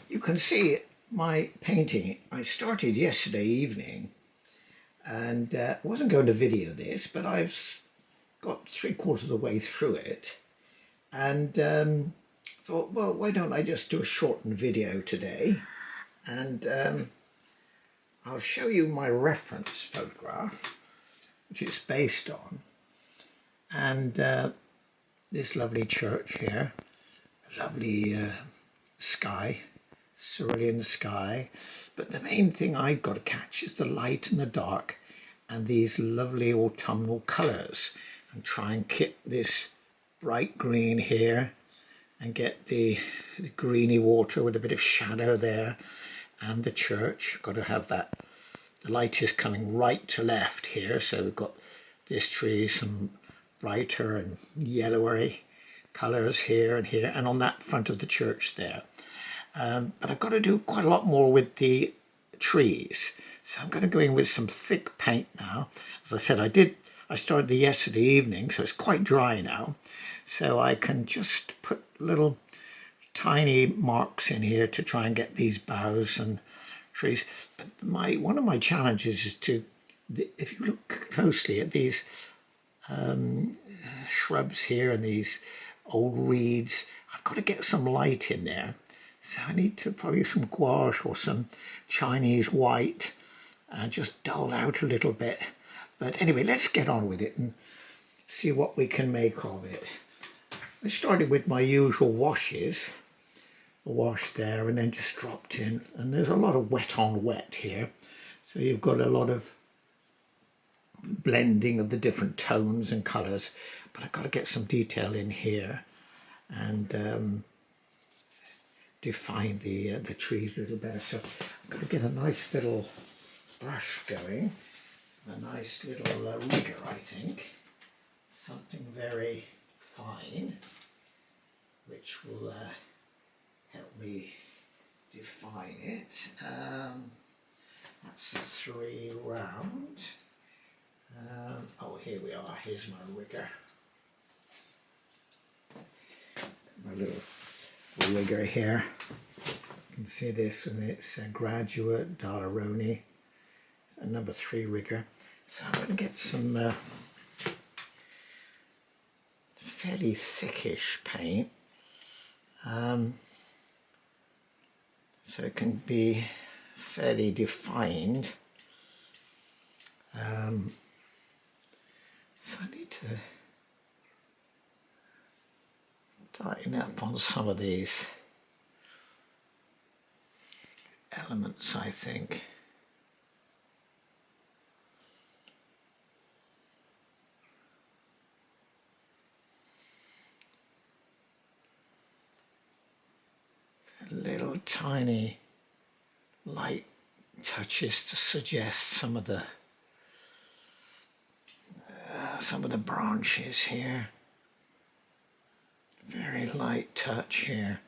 You can see my painting. I started yesterday evening and I wasn't going to video this, but I've got 3/4 of the way through it and thought, well, why don't I just do a shortened video today, and I'll show you my reference photograph, which it's based on, and this lovely church here, lovely sky, cerulean sky, but the main thing I've got to catch is the light and the dark and these lovely autumnal colours, and try and kit this bright green here and get the greeny water with a bit of shadow there, and the church. Got to have that, the light is coming right to left here, so we've got this tree, some brighter and yellowy colours here and here, and on that front of the church there. But I've got to do quite a lot more with the trees, so I'm going to go in with some thick paint now. As I said, I started yesterday evening, so it's quite dry now, so I can just put little tiny marks in here to try and get these boughs and trees. But one of my challenges is to, if you look closely at these shrubs here and these old reeds, I've got to get some light in there. So I need to probably some gouache or some Chinese white and just dull out a little bit. But anyway, let's get on with it and see what we can make of it. I started with my usual washes, a wash there, and then just dropped in. And there's a lot of wet on wet here. So you've got a lot of blending of the different tones and colours. But I've got to get some detail in here and define the trees a little better. So I'm going to get a nice little brush going, a nice little rigger, I think, something very fine, which will help me define it. That's a 3 round. Oh, here we are. Here's my rigger. My little rigger here. You can see this, and it's a Graduate Daler-Rowney, a number 3 rigger. So I'm going to get some fairly thickish paint, so it can be fairly defined. So I need to tighten up on some of these elements, I think. Little tiny light touches to suggest some of the branches here. Very light touch here,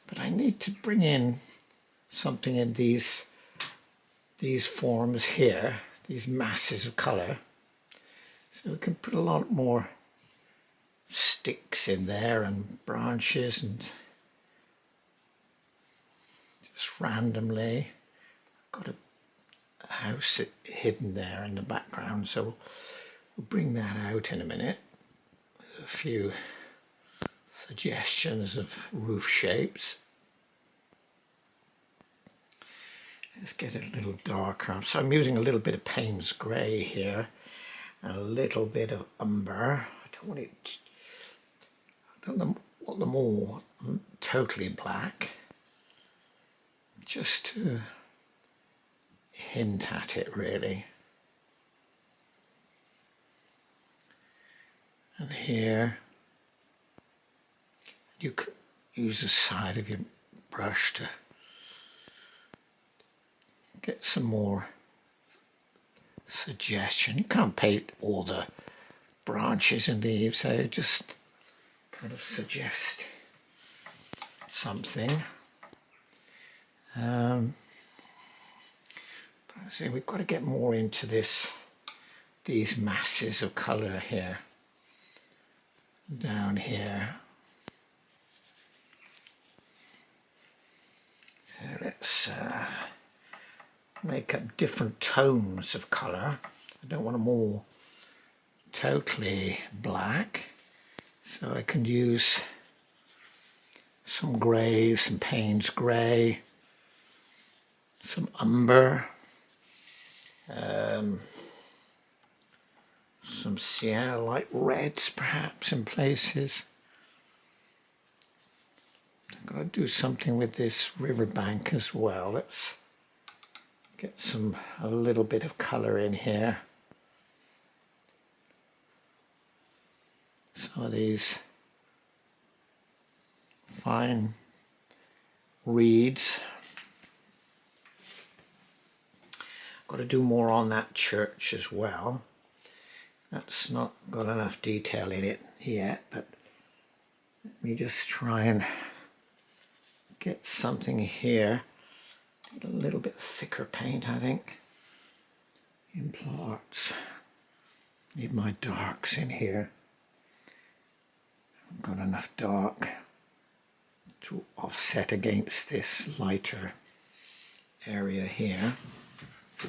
but I need to bring in something in these forms here, these masses of colour, so we can put a lot more sticks in there and branches, and just randomly. I've got a house hidden there in the background, so we'll bring that out in a minute. A few suggestions of roof shapes. Let's get it a little darker. So I'm using a little bit of Payne's grey here, and a little bit of umber. I don't want them all totally black, just to hint at it, really. And here you could use the side of your brush to get some more suggestion. You can't paint all the branches and leaves, so just kind of suggest something. But so we've got to get more into these masses of colour here, down here. let's make up different tones of colour. I don't want them all totally black, so I can use some grey, some Payne's grey, some umber, some sienna light reds perhaps in places. I've got to do something with this riverbank as well. Let's get a little bit of colour in here. Some of these fine reeds. Got to do more on that church as well. That's not got enough detail in it yet, but let me just try and get something here. Need a little bit thicker paint, I think, in parts. Need my darks in here. Haven't got enough dark to offset against this lighter area here. So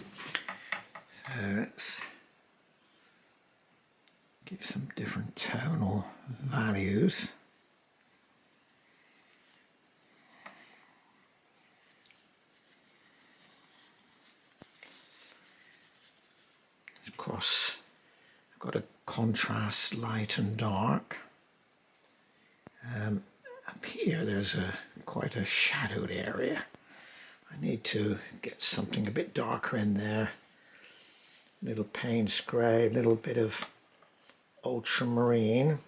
let's give some different tonal values. Of course, I've got to contrast light and dark. Up here there's quite a shadowed area. I need to get something a bit darker in there. A little Payne's grey, a little bit of ultramarine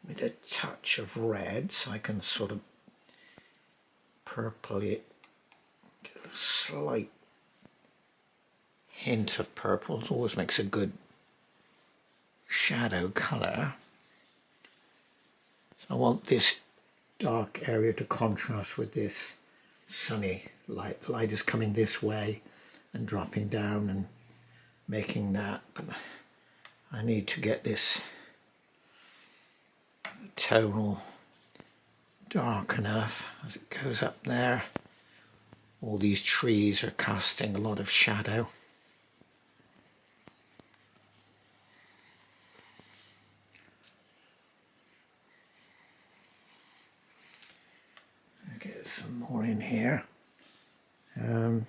with a touch of red, so I can sort of purple it, get a slight hint of purple. It always makes a good shadow colour. So I want this dark area to contrast with this sunny light. The light is coming this way and dropping down and making that, but I need to get this tonal dark enough as it goes up there. All these trees are casting a lot of shadow. Get some more in here. I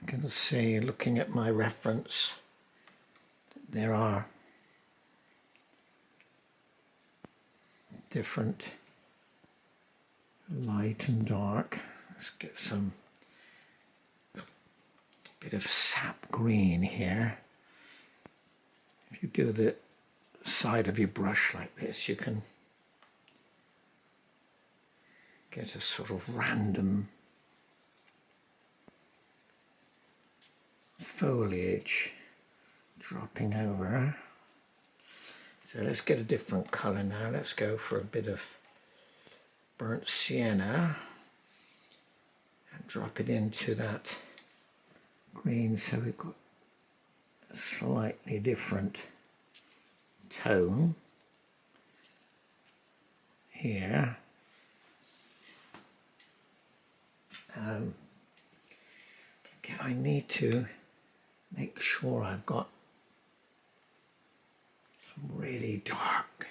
can see, looking at my reference, there are different light and dark. Let's get some bit of sap green here. If you do the side of your brush like this, you can get a sort of random foliage dropping over. So let's get a different colour now. Let's go for a bit of burnt sienna and drop it into that green, so we've got a slightly different tone here. Again, I need to make sure I've got some really dark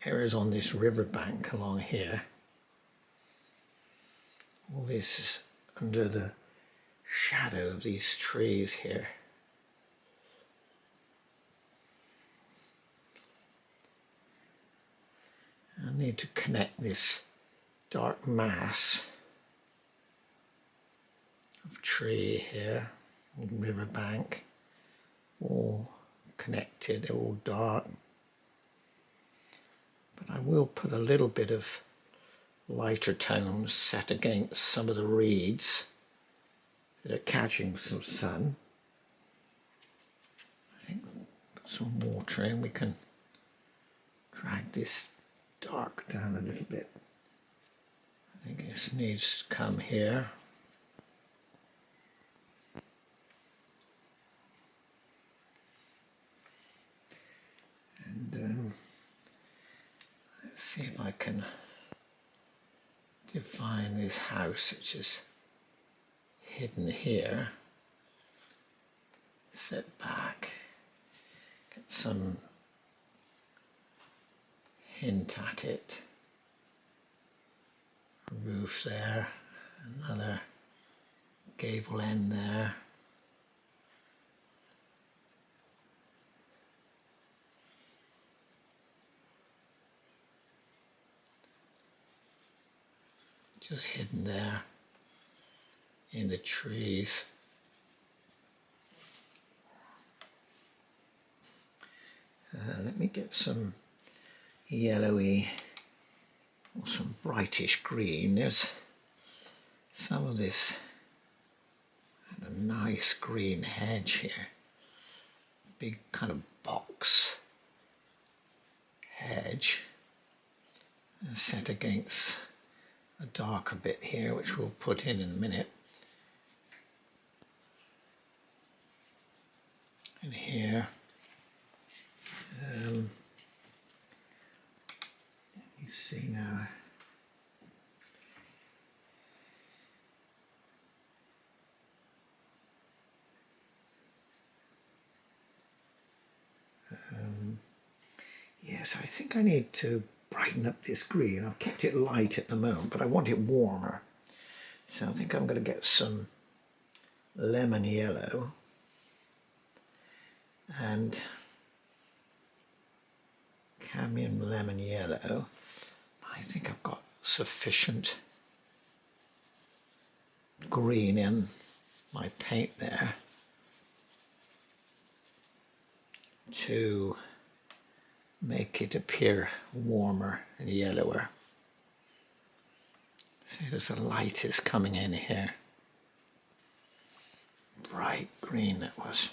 areas on this riverbank along here. All this is under the shadow of these trees here. I need to connect this dark mass of tree here, riverbank, all connected, they're all dark. But I will put a little bit of lighter tones set against some of the reeds that are catching some sun. I think we'll put some water in, we can drag this dark down a little bit. I think this needs to come here. And let's see if I can define this house, which is hidden here. Set back, get some hint at it. A roof there, another gable end there. Just hidden there in the trees. Let me get some yellowy or some brightish green. There's some of this a nice green hedge here. Big kind of box hedge set against a darker bit here, which we'll put in a minute. And here, let me see now. Yes, I think I need to brighten up this green. I've kept it light at the moment, but I want it warmer. So I think I'm going to get some lemon yellow and cadmium lemon yellow. I think I've got sufficient green in my paint there to make it appear warmer and yellower. See, there's a light is coming in here. Bright green that was.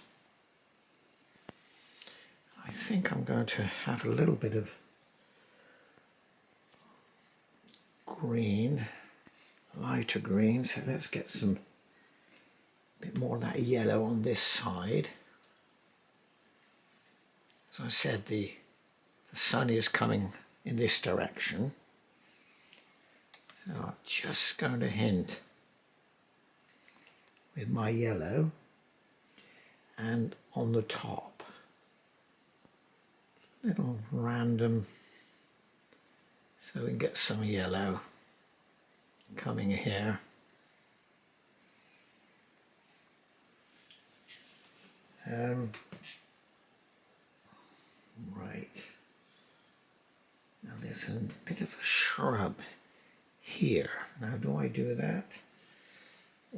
I think I'm going to have a little bit of green, lighter green. So let's get some bit more of that yellow on this side. As I said, the sun is coming in this direction. So I'm just going to hint with my yellow and on the top. Little random, so we can get some yellow coming here. Right. Now there's a bit of a shrub here. Now do I do that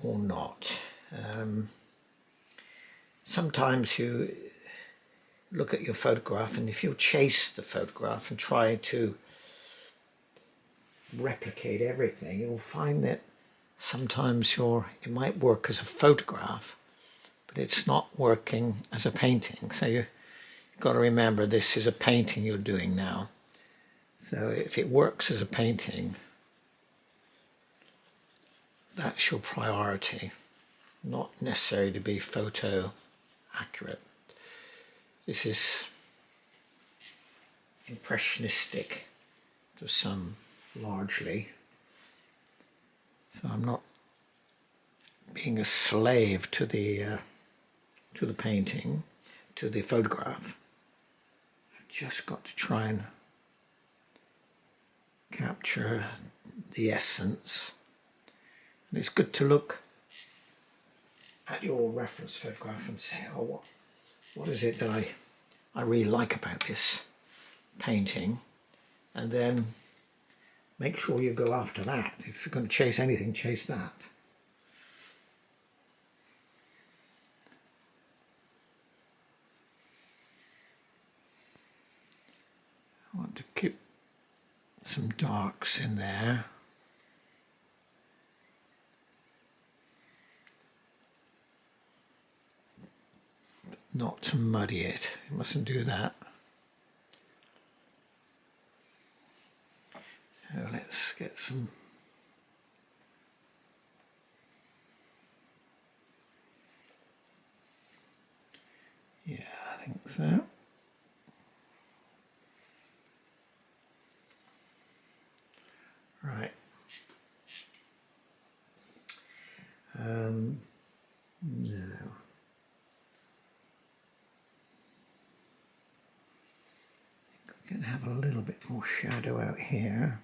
or not? Sometimes you look at your photograph, and if you chase the photograph and try to replicate everything, you'll find that sometimes it might work as a photograph, but it's not working as a painting. So you've got to remember this is a painting you're doing now. So if it works as a painting, that's your priority, not necessarily to be photo accurate. This is impressionistic to some largely. So I'm not being a slave to the painting, to the photograph. I've just got to try and capture the essence. And it's good to look at your reference photograph and say, oh, what is it that I really like about this painting? And then make sure you go after that. If you're going to chase anything, chase that. I want to keep some darks in there. But not to muddy it. You mustn't do that. So let's get some I think so. Right. No. We can have a little bit more shadow out here.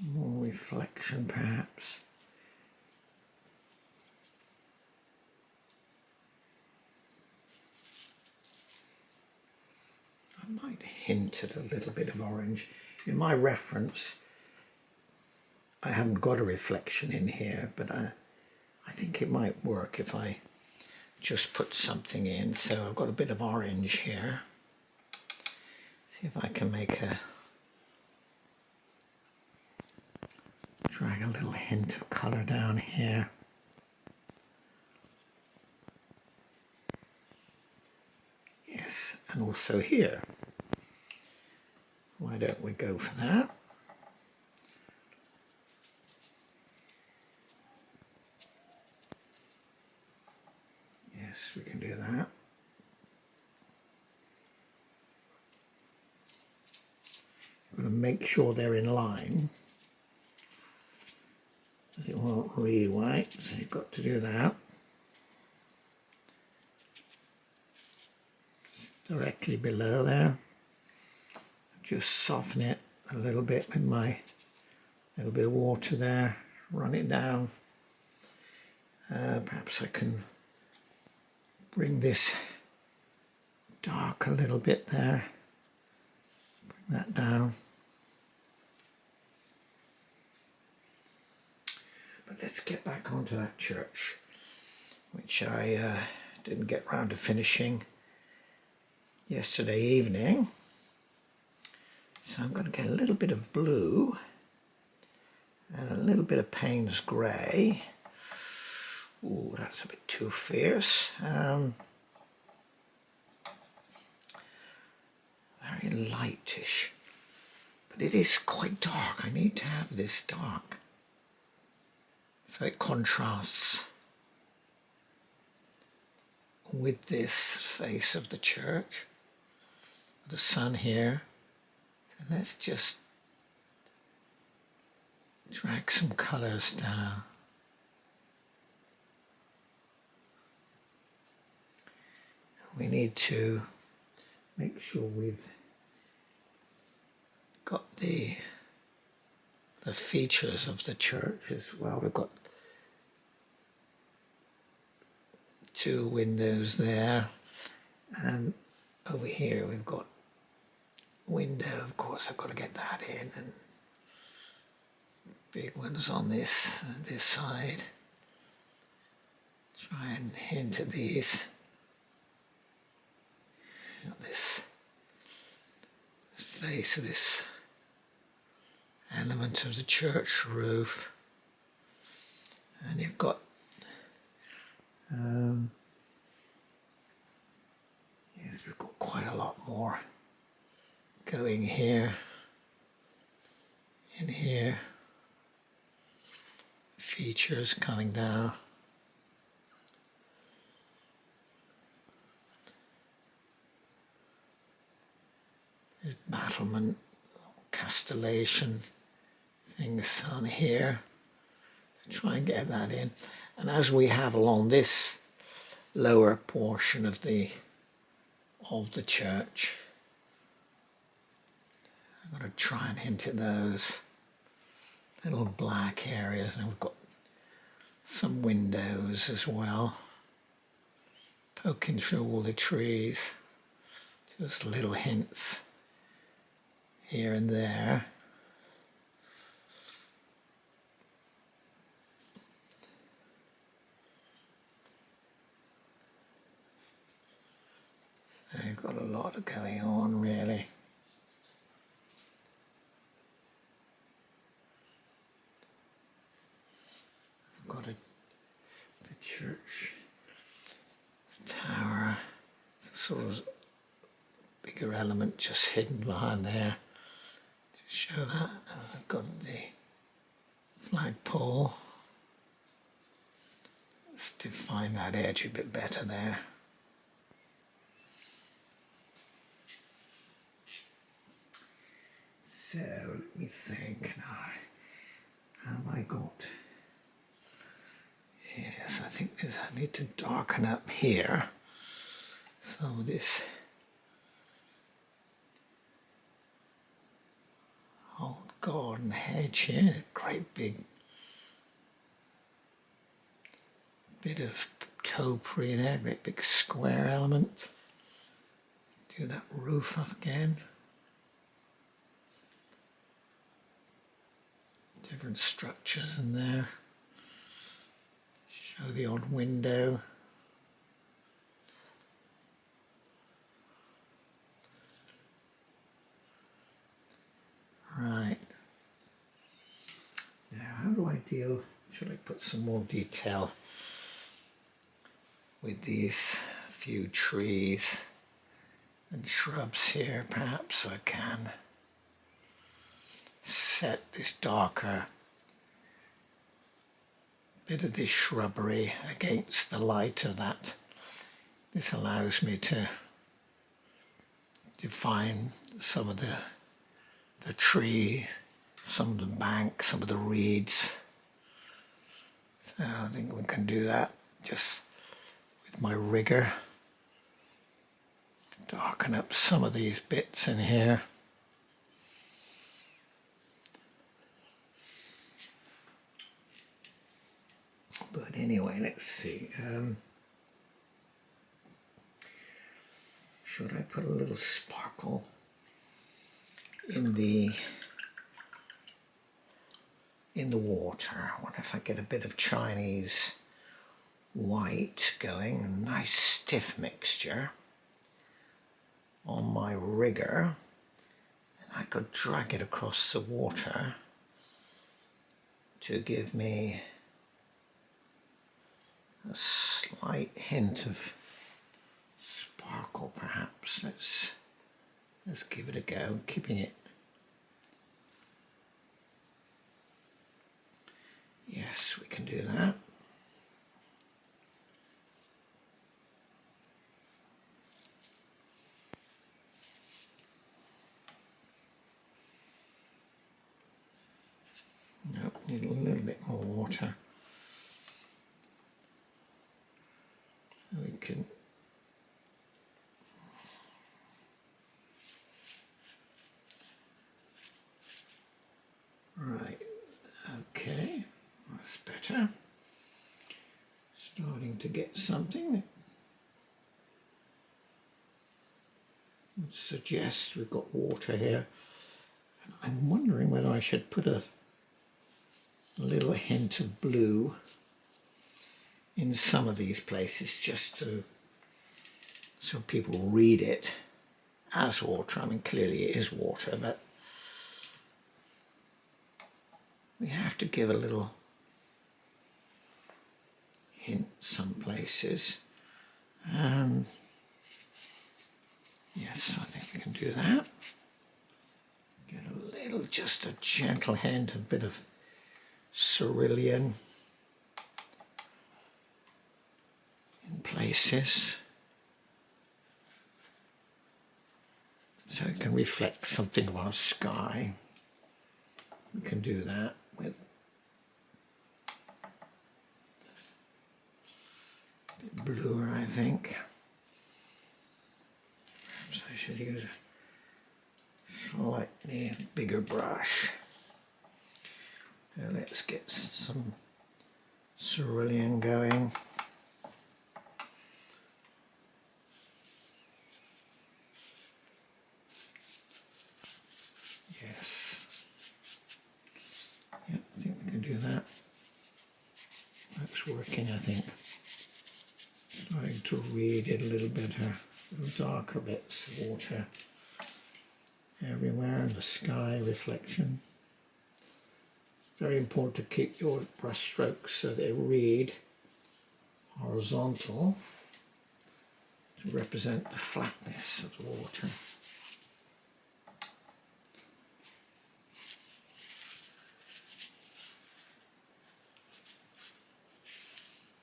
More reflection perhaps. I might hint at a little bit of orange. In my reference, I haven't got a reflection in here, but I think it might work if I just put something in. So I've got a bit of orange here. See if I can make a drag a little hint of colour down here. Yes, and also here. Why don't we go for that? Yes, we can do that. You've got to make sure they're in line. It won't read white, so you've got to do that. Directly below there. Just soften it a little bit with my little bit of water there. Run it down. Perhaps I can bring this dark a little bit there. Bring that down. But let's get back onto that church, which I didn't get round to finishing yesterday evening. So I'm going to get a little bit of blue and a little bit of Payne's grey. Ooh, that's a bit too fierce. Very lightish, but it is quite dark. I need to have this dark so it contrasts with this face of the church, the sun here. So let's just drag some colours down. We need to make sure we've got the features of the church as well. We've got two windows there, and over here we've got window. Of course I've got to get that in, and big ones on this side. Try and hint at these. Got this face of this element of the church roof, and you've got yes, we've got quite a lot more going here, in here, features coming down. There's battlement, castellation things on here. Try and get that in. And as we have along this lower portion of the church, I'm going to try and hint at those little black areas, and we've got some windows as well, poking through all the trees, just little hints here and there. So you've got a lot going on really. I've got the church tower, sort of bigger element just hidden behind there. Show that. I've got the flagpole. Let's define that edge a bit better there. So let me think now. Have I got think I need to darken up here. Some of this old garden hedge here, great big bit of topiary there, great big square element. Do that roof up again. Different structures in there. Show the odd window. Right. Now, how do I deal? Should I put some more detail with these few trees and shrubs here? Perhaps I can set this darker bit of this shrubbery against the light of that. This allows me to define some of the tree, some of the bank, some of the reeds. So I think we can do that just with my rigger. Darken up some of these bits in here. But anyway, let's see. Should I put a little sparkle in the water? I wonder if I get a bit of Chinese white going, a nice stiff mixture on my rigger, and I could drag it across the water to give me a slight hint of sparkle, perhaps. Let's give it a go, keeping it. Yes, we can do that. Nope, need a little bit more water. We can right, okay, that's better. Starting to get something that would suggest we've got water here. And I'm wondering whether I should put a little hint of blue in some of these places, just so people read it as water. I mean, clearly it is water, but we have to give a little hint some places. Yes, I think we can do that. Get a little, just a gentle hint, a bit of cerulean in places, so it can reflect something of our sky. We can do that with a bit bluer, I think. Perhaps I should use a slightly bigger brush. Now let's get some cerulean going. Yes. Yep, I think we can do that. That's working, I think. Starting to read it a little better. Little darker bits, water everywhere, and the sky reflection. Very important to keep your brush strokes so they read horizontal to represent the flatness of the water.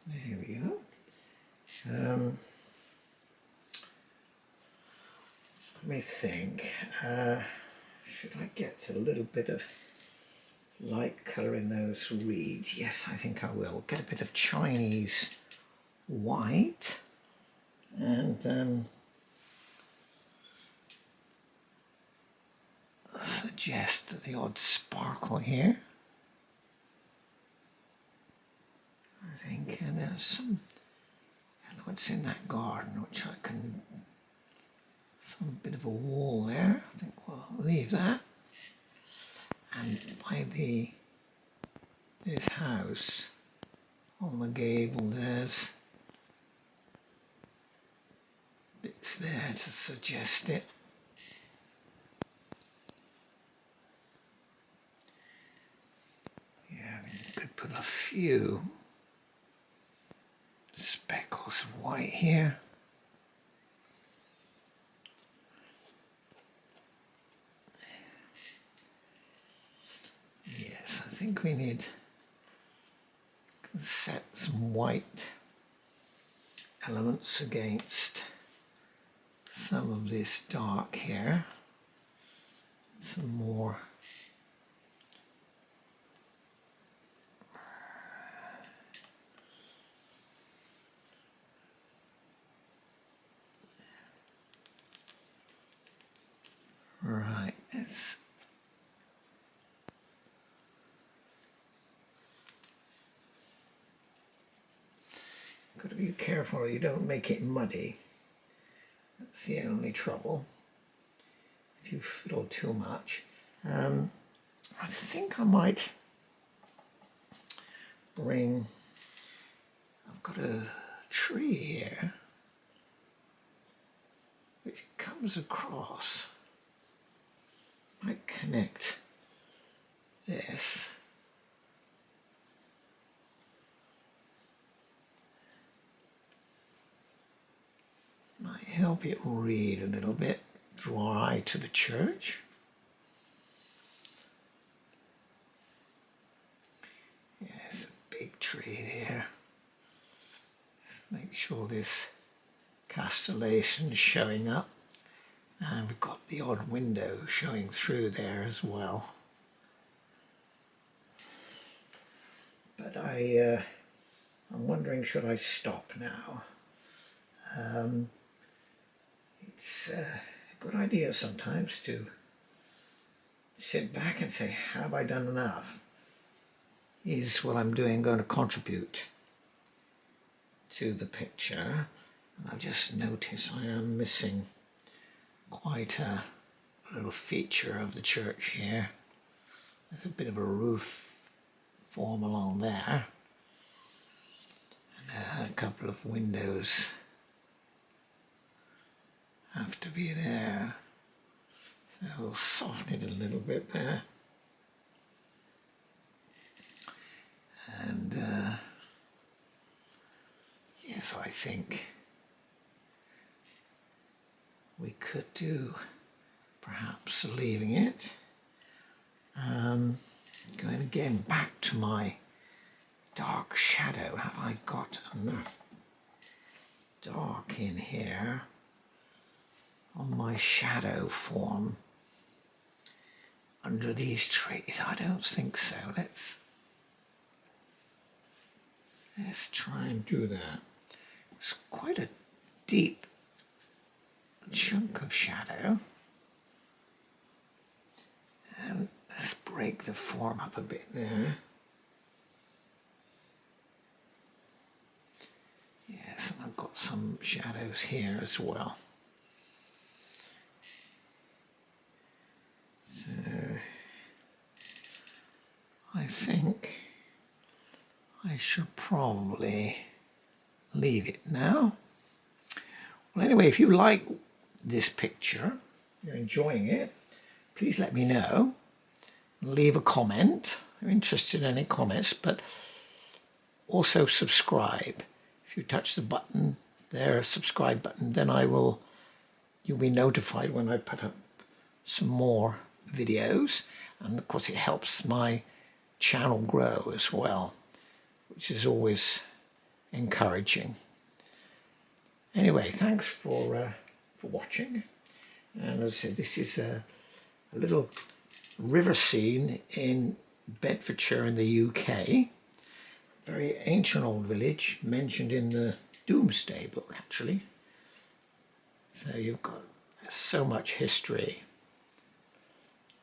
There we go. Let me think. Should I get a little bit of light colour in those reeds? Yes, I think I will. Get a bit of Chinese white and suggest the odd sparkle here. I think there's some elements in that garden which I can, some bit of a wall there. I think we'll leave that. And by this house on the gable, there's bits there to suggest it. Yeah, you could put a few speckles of white here. Yes, I think we need to set some white elements against some of this dark here. Some more right, it's got to be careful you don't make it muddy. That's the only trouble if you fiddle too much. I think I might bring, I've got a tree here which comes across, might connect this. Might help it read a little bit, draw eye to the church. Yes, a big tree there. Let's make sure this castellation is showing up. And we've got the odd window showing through there as well. But I'm wondering, should I stop now? It's a good idea sometimes to sit back and say, have I done enough? Is what I'm doing going to contribute to the picture? And I've just noticed I am missing quite a little feature of the church here. There's a bit of a roof form along there, and a couple of windows have to be there. So we'll soften it a little bit there. And yes, I think we could do perhaps leaving it. Going again back to my dark shadow. Have I got enough dark in here on my shadow form under these trees? I don't think so. Let's try and do that. It's quite a deep chunk of shadow. And let's break the form up a bit there. Yes, and I've got some shadows here as well. So I think I should probably leave it now. Well, anyway, if you like this picture, you're enjoying it, please let me know. Leave a comment. I'm interested in any comments, but also subscribe. If you touch the button there, subscribe button, then you'll be notified when I put up some more videos. And of course it helps my channel grow as well, which is always encouraging. Anyway, thanks for watching. And as I said, this is a little river scene in Bedfordshire in the UK. Very ancient old village mentioned in the doomsday book, actually. So you've got so much history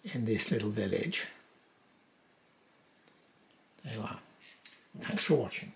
in this little village. There you are. Thanks for watching.